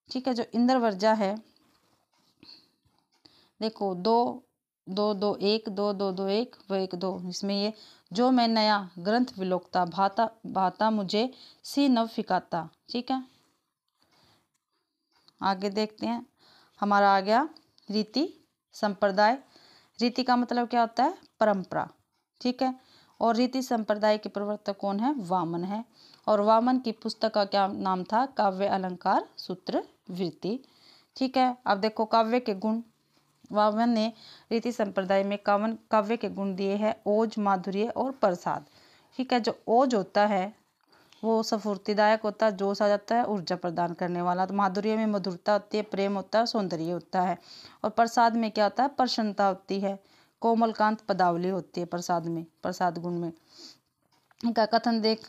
ठीक है, जो इंद्रवर्जा है, देखो 2-2-2-1, 2-2-2-1, वो 1-2, इसमें ये जो मैं नया ग्रंथ विलोकता, भाता भाता मुझे सी नव फिकाता। ठीक है, आगे देखते हैं, हमारा आ गया रीति संप्रदाय। रीति का मतलब क्या होता है, परंपरा। ठीक है, और रीति संप्रदाय के प्रवर्तक कौन है, वामन है, और वामन की पुस्तक का क्या नाम था, काव्य अलंकार सूत्र वृत्ति। ठीक है, अब देखो काव्य के गुण, वामन ने रीति संप्रदाय में काव्य के गुण दिए हैं, ओज, माधुर्य और प्रसाद। ठीक है, जो ओज होता है वो स्फूर्तिदायक होता है, जोश आ जाता है, ऊर्जा प्रदान करने वाला। तो माधुर्य में मधुरता होती है, प्रेम होता है, सौंदर्य होता है, और प्रसाद में क्या होता है, प्रसन्नता होती है, कोमलकांत पदावली होती है प्रसाद में, प्रसाद गुण में। इनका कथन देख,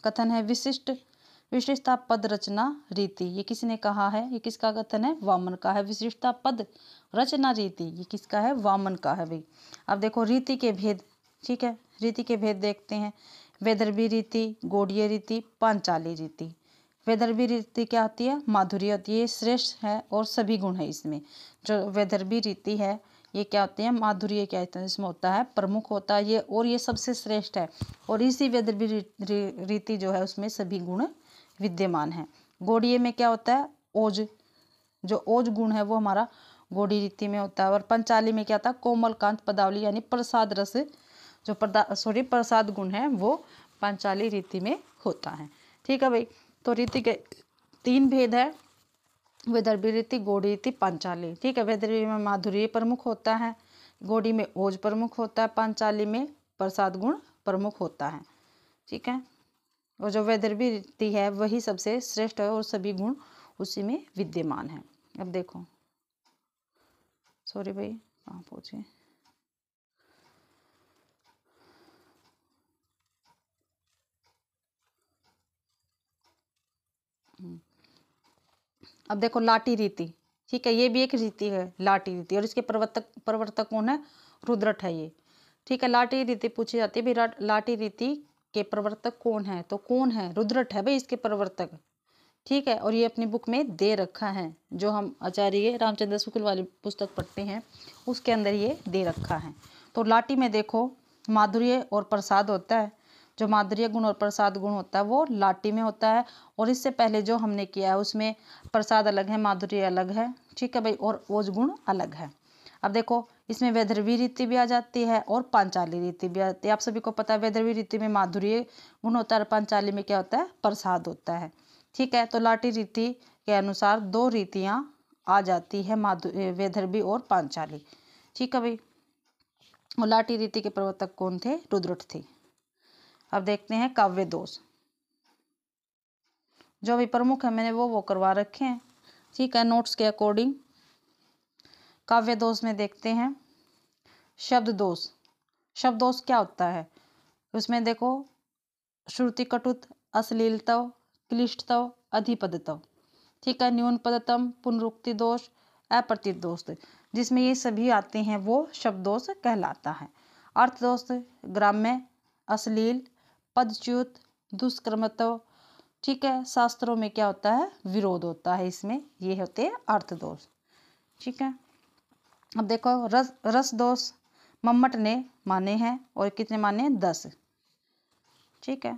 कथन है विशिष्टता पद रचना रीति, ये किसने कहा है, ये किसका कथन है, वामन का है। विशिष्टता पद रचना रीति, ये किसका है, वामन का है भाई। अब देखो रीति के भेद, ठीक है, रीति के भेद देखते हैं, वैदर्भी रीति, गौड़ीय रीति, पांचाली रीति। वैदर्भी रीति क्या होती है, माधुर्य होती है, ये श्रेष्ठ है और सभी गुण है इसमें। जो वैदर्भी रीति है ये क्या होती है, माधुर्य क्या होता है, इसमें होता है, प्रमुख होता है ये, और ये सबसे श्रेष्ठ है, और इसी वैदर्भी रीति जो है उसमें सभी गुण विद्यमान है। गौड़ीय में क्या होता है, ओज, जो ओज गुण है वो हमारा गौड़ी रीति में होता है। और पंचाली में क्या था, कोमलकांत पदावली, यानी प्रसाद रस, जो प्रसाद गुण है वो पांचाली रीति में होता है। ठीक है भाई, तो रीति के 3 भेद है, वैदर्भी रीति, गौड़ी रीति, पांचाली। ठीक है, वैदर्भी में माधुर्य प्रमुख होता है, गौड़ी में ओज प्रमुख होता है, पांचाली में प्रसाद गुण प्रमुख होता है। ठीक है, और जो वैदर्भी रीति है वही सबसे श्रेष्ठ है और सभी गुण उसी में विद्यमान है। अब देखो, सॉरी भाई, कहाँ पहुंचे। अब देखो लाटी रीति, ठीक है, ये भी एक रीति है लाटी रीति, और इसके प्रवर्तक कौन है, रुद्रट है ये। ठीक है, लाटी रीति पूछी जाती है भाई, लाटी रीति के प्रवर्तक कौन है, तो कौन है, रुद्रट है भाई इसके प्रवर्तक। ठीक है, और ये अपनी बुक में दे रखा है, जो हम आचार्य रामचंद्र शुक्ल वाली पुस्तक पढ़ते हैं उसके अंदर ये दे रखा है। तो लाटी में देखो माधुर्य और प्रसाद होता है, जो माधुर्य गुण और प्रसाद गुण होता है वो लाटी में होता है, और इससे पहले जो हमने किया है उसमें प्रसाद अलग है, माधुर्य अलग है। ठीक है भाई, और ओज गुण अलग है। अब देखो इसमें वैदर्भी रीति भी आ जाती है और पांचाली रीति भी आती है। आप सभी को पता है वैदर्भी रीति में माधुर्य गुण होता है और पांचाली में क्या होता है, प्रसाद होता है। ठीक है, तो लाटी रीति के अनुसार दो रीतियां आ जाती है, वैदर्भी और पांचाली। ठीक है भाई, और लाटी रीति के प्रवर्तक कौन थे, रुद्रट थे। अब देखते हैं काव्य दोष, जो भी प्रमुख है मैंने वो करवा रखे हैं। ठीक है, नोट्स के अकॉर्डिंग। काव्य दोष में देखते हैं शब्द दोष। शब्द दोष क्या होता है, उसमें देखो श्रुति कटुत, अश्लीलतव, क्लिष्टतव, अधिपदतव। ठीक है, न्यून पदतम, पुनरुक्ति दोष, अप्रतीत दोष, जिसमें ये सभी आते हैं वो शब्द दोष कहलाता है। अर्थ दोष ग्राम्य, अश्लील, पदच्युत, दुष्कर्मत्व। ठीक है, शास्त्रों में क्या होता है, विरोध होता है इसमें, ये होते हैं अर्थ दोष। ठीक है, अब देखो रस दोष मम्मट ने माने हैं, और कितने माने हैं, 10। ठीक है,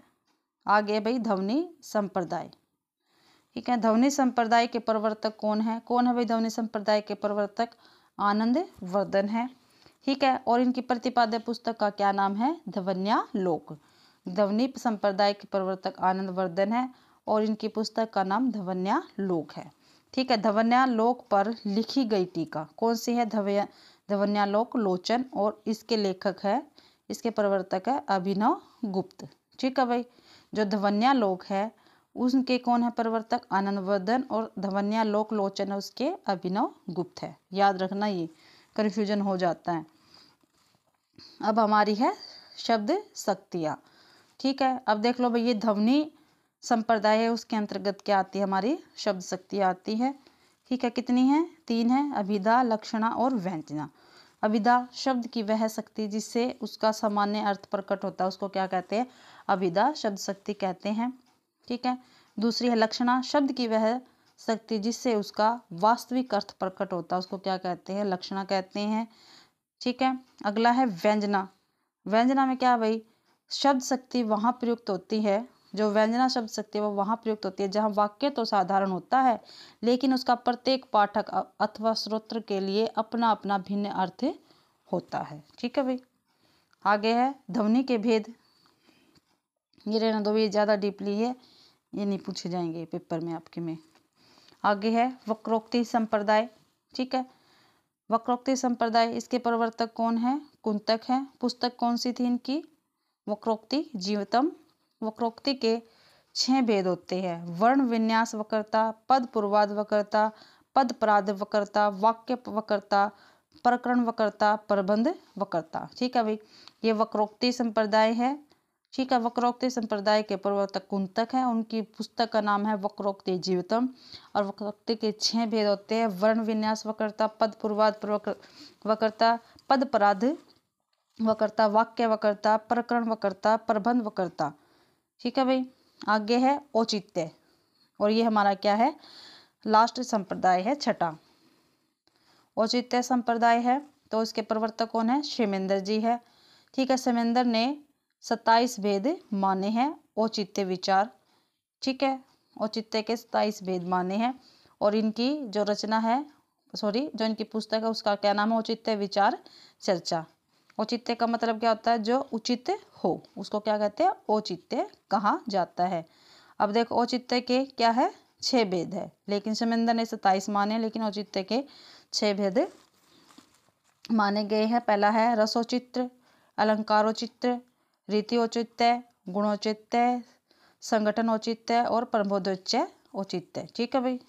आगे भाई ध्वनि संप्रदाय। ठीक है, ध्वनि संप्रदाय के प्रवर्तक कौन है भाई, ध्वनि संप्रदाय के प्रवर्तक आनंद वर्धन है। ठीक है, और इनकी प्रतिपाद्य पुस्तक का क्या नाम है, ध्वन्यालोक। ध्वनि संप्रदाय के प्रवर्तक आनंद वर्धन है और इनकी पुस्तक का नाम ध्वन्यालोक है। ठीक है, ध्वन्यालोक पर लिखी गई टीका कौन सी है, ध्वन्यालोक लोचन, और इसके लेखक है, इसके प्रवर्तक है अभिनव गुप्त। ठीक है भाई, जो ध्वन्यालोक है उनके कौन है प्रवर्तक, आनंद वर्धन, और ध्वन्यालोक लोचन उसके अभिनव गुप्त है। याद रखना, ये कन्फ्यूजन हो जाता है। अब हमारी है शब्द शक्तियाँ। ठीक है, अब देख लो भाई, ये ध्वनि संप्रदाय है उसके अंतर्गत क्या आती है, हमारी शब्द शक्तियाँ आती है। ठीक है, कितनी है, 3 है, अभिधा, लक्षणा और व्यंजना। अभिधा शब्द की वह शक्ति जिससे उसका सामान्य अर्थ प्रकट होता है उसको क्या कहते हैं, अभिधा शब्द शक्ति कहते हैं। ठीक है, दूसरी है लक्षणा, शब्द की वह शक्ति जिससे उसका वास्तविक अर्थ प्रकट होता है उसको क्या कहते हैं, लक्षणा कहते हैं। ठीक है, अगला है व्यंजना। व्यंजना में क्या भाई, शब्द शक्ति वहाँ प्रयुक्त होती है, जो व्यंजना शब्द शक्ति है वो वहाँ प्रयुक्त होती है जहाँ वाक्य तो साधारण होता है लेकिन उसका प्रत्येक पाठक अथवा श्रोत्र के लिए अपना अपना भिन्न अर्थ होता है। ठीक है भाई, आगे है ध्वनि के भेद। ये रहना दो, ये ज़्यादा डीपली है, ये नहीं पूछे जाएंगे पेपर में आपके में। आगे है वक्रोक्ति संप्रदाय। ठीक है, वक्रोक्ति संप्रदाय, इसके प्रवर्तक कौन है, कुंतक है। पुस्तक कौन सी थी इनकी, वक्रोक्ति जीवतम। वक्रोक्ति के 6 भेद होते हैं, वर्ण विन्यास वक्रता, पद पूर्वाद वक्रता, पद पराध वक्रता, वाक्य वक्रता, प्रकरण वक्रता, प्रबंध वक्रता। ठीक है भाई, ये वक्रोक्ति संप्रदाय है। ठीक है, वक्रोक्ति संप्रदाय के प्रवर्तक कुंतक है, उनकी पुस्तक का नाम है वक्रोक्ति जीवितम। और वक्रोक्ति के 6 भेद होते हैं, वर्ण विन्यास वक्रता, पद पूर्वाद वक्रता, पद पराध वक्रता, वाक्य वक्रता, प्रकरण वक्रता, प्रबंध वक्रता। ठीक है भाई, आगे है औचित्य, और ये हमारा क्या है, लास्ट संप्रदाय है, छठा औचित्य संप्रदाय है। तो इसके प्रवर्तक कौन है, क्षेमेंद्र जी है। ठीक है, क्षेमेंद्र ने 27 भेद माने हैं औचित्य विचार। ठीक है, औचित्य के 27 भेद माने हैं, और इनकी जो रचना है, जो इनकी पुस्तक है उसका क्या नाम है, औचित्य विचार चर्चा। औचित्य का मतलब क्या होता है, जो उचित हो उसको क्या कहते हैं, औचित्य कहा जाता है। अब देखो औचित्य के क्या है, 6 भेद है, लेकिन क्षेमेंद्र ने 27 माने, लेकिन औचित्य के 6 भेद माने गए हैं। पहला है रसोचित्र, अलंकारोचित्र, रीतिऔचित्य, गुणौचित्य, संगठन औचित्य और प्रबोधोच्चय औचित्य। ठीक है भाई,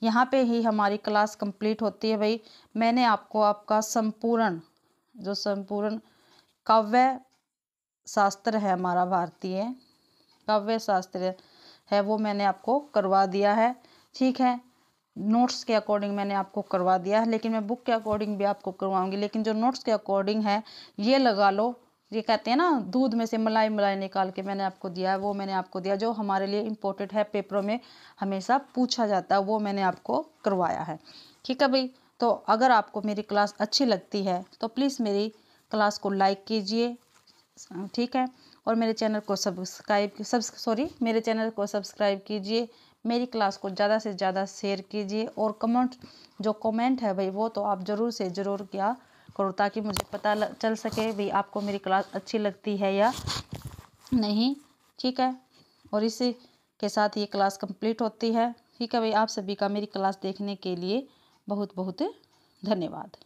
यहाँ पे ही हमारी क्लास कंप्लीट होती है भाई। मैंने आपको आपका संपूर्ण काव्य शास्त्र है, हमारा भारतीय काव्य शास्त्र है, वो मैंने आपको करवा दिया है। ठीक है, नोट्स के अकॉर्डिंग मैंने आपको करवा दिया है, लेकिन मैं बुक के अकॉर्डिंग भी आपको करवाऊंगी। लेकिन जो नोट्स के अकॉर्डिंग है, ये लगा लो, ये कहते हैं ना दूध में से मलाई मलाई निकाल के मैंने आपको दिया है, वो मैंने आपको दिया जो हमारे लिए इम्पोर्टेंट है, पेपरों में हमेशा पूछा जाता है, वो मैंने आपको करवाया है। ठीक है भाई, तो अगर आपको मेरी क्लास अच्छी लगती है तो प्लीज़ मेरी क्लास को लाइक कीजिए। ठीक है, और मेरे चैनल को सब्सक्राइब कीजिए। मेरी क्लास को ज़्यादा से ज़्यादा शेयर कीजिए, और कमेंट है भाई, वो तो आप ज़रूर से ज़रूर क्या करो, ताकि मुझे पता चल सके भाई आपको मेरी क्लास अच्छी लगती है या नहीं। ठीक है, और इसी के साथ ये क्लास कंप्लीट होती है। ठीक है भाई, आप सभी का मेरी क्लास देखने के लिए बहुत बहुत धन्यवाद।